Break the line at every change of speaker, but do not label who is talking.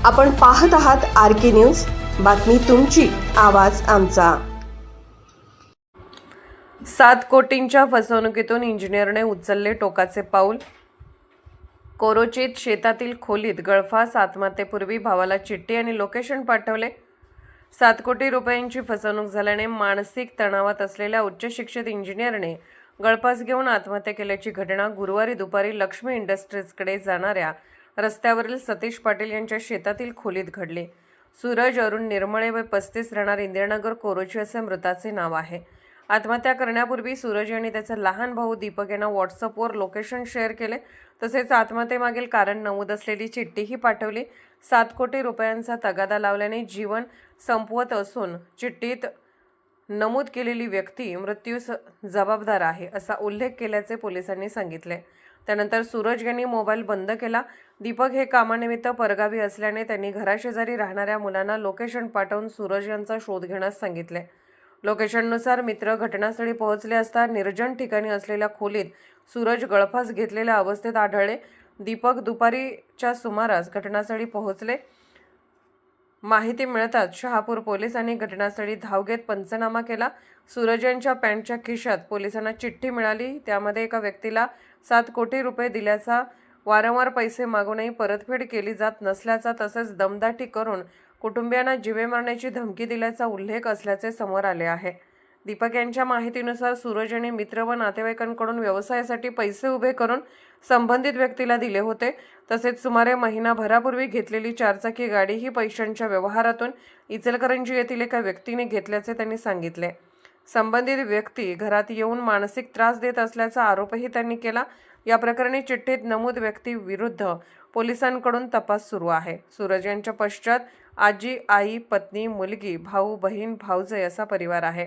आपण पाहत आहात RK न्यूज, बातमी तुमची, आवाज आमचा। 7 कोटींच्या फसवणुकीतून इंजिनियरने उचलले टोकाचे पाऊल। कोरोचीत शेतातील खोलीत गळफास, आत्महत्येपूर्वी भावाला चिठ्ठी आणि लोकेशन पाठवले। 7 कोटी रुपयांची फसवणूक झाल्याने मानसिक तणावात असलेल्या उच्च शिक्षित इंजिनियरने गळफास घेऊन आत्महत्या केल्याची घटना गुरुवारी दुपारी लक्ष्मी इंडस्ट्रीजकडे जाणाऱ्या रस्त्यावरील सतीश पाटील यांच्या शेतातील खोलीत घडली। सूरज अरुण निर्मळे वय 35 राहणार इंदिरानगर कोरोची असे मृताचे नाव आहे। आत्महत्या करण्यापूर्वी सूरज यांनी त्याचा लहान भाऊ दीपक यांना व्हॉट्सअपवर लोकेशन शेअर केले, तसेच आत्महत्येमागील कारण नमूद असलेली चिठ्ठीही पाठवली। 7 कोटी रुपयांचा तगादा लावल्याने जीवन संपवत असून चिठ्ठीत नमूद केलेली व्यक्ती मृत्यूस जबाबदार आहे असा उल्लेख केल्याचे पोलिसांनी सांगितले। त्यानंतर सूरज यांनी मोबाईल बंद केला। दीपक हे कामानिमित्त परगावी असल्याने त्यांनी घराशेजारी राहणाऱ्या मुलांना लोकेशन पाठवून सूरज यांचा शोध घेण्यास सांगितले। लोकेशननुसार मित्र घटनास्थळी पोहोचले असता निर्जन ठिकाणी असलेल्या खोलीत सूरज गळफास घेतलेल्या अवस्थेत आढळले। दीपक दुपारीच्या सुमारास घटनास्थळी पोहोचले। माहिती मिळताच शहापूर पोलिसांनी घटनास्थळी धाव घेत पंचनामा केला। सूरज यांच्या पॅन्टच्या खिशात पोलिसांना चिठ्ठी मिळाली। त्यामध्ये एका व्यक्तीला 7 कोटी रुपये दिल्याचा, वारंवार पैसे मागूनही परतफेड केली जात नसल्याचा, तसेच दमदाटी करून कुटुंबियांना जीवे मारण्याची धमकी दिल्याचा उल्लेख असल्याचे समोर आले आहे। दीपक यांच्या माहितीनुसार सूरज यांनी मित्र व नातेवाईकांकडून व्यवसायासाठी पैसे उभे करून संबंधित व्यक्तीला दिले होते। तसेच सुमारे महिनाभरापूर्वी घेतलेली 4 चाकी गाडी ही पैशांच्या व्यवहारातून इचलकरंजी येथील एका व्यक्तीने घेतल्याचे त्यांनी सांगितले। संबंधित व्यक्ती घरात येऊन मानसिक त्रास देत असल्याचा आरोपही त्यांनी केला। या प्रकरणी चिठ्ठीत नमूद व्यक्ती विरुद्ध पोलिसांकडून तपास सुरू आहे। सूरज यांच्या पश्चात आजी, आई, पत्नी, मुलगी, भाऊ, बहीण, भावजय असा परिवार आहे।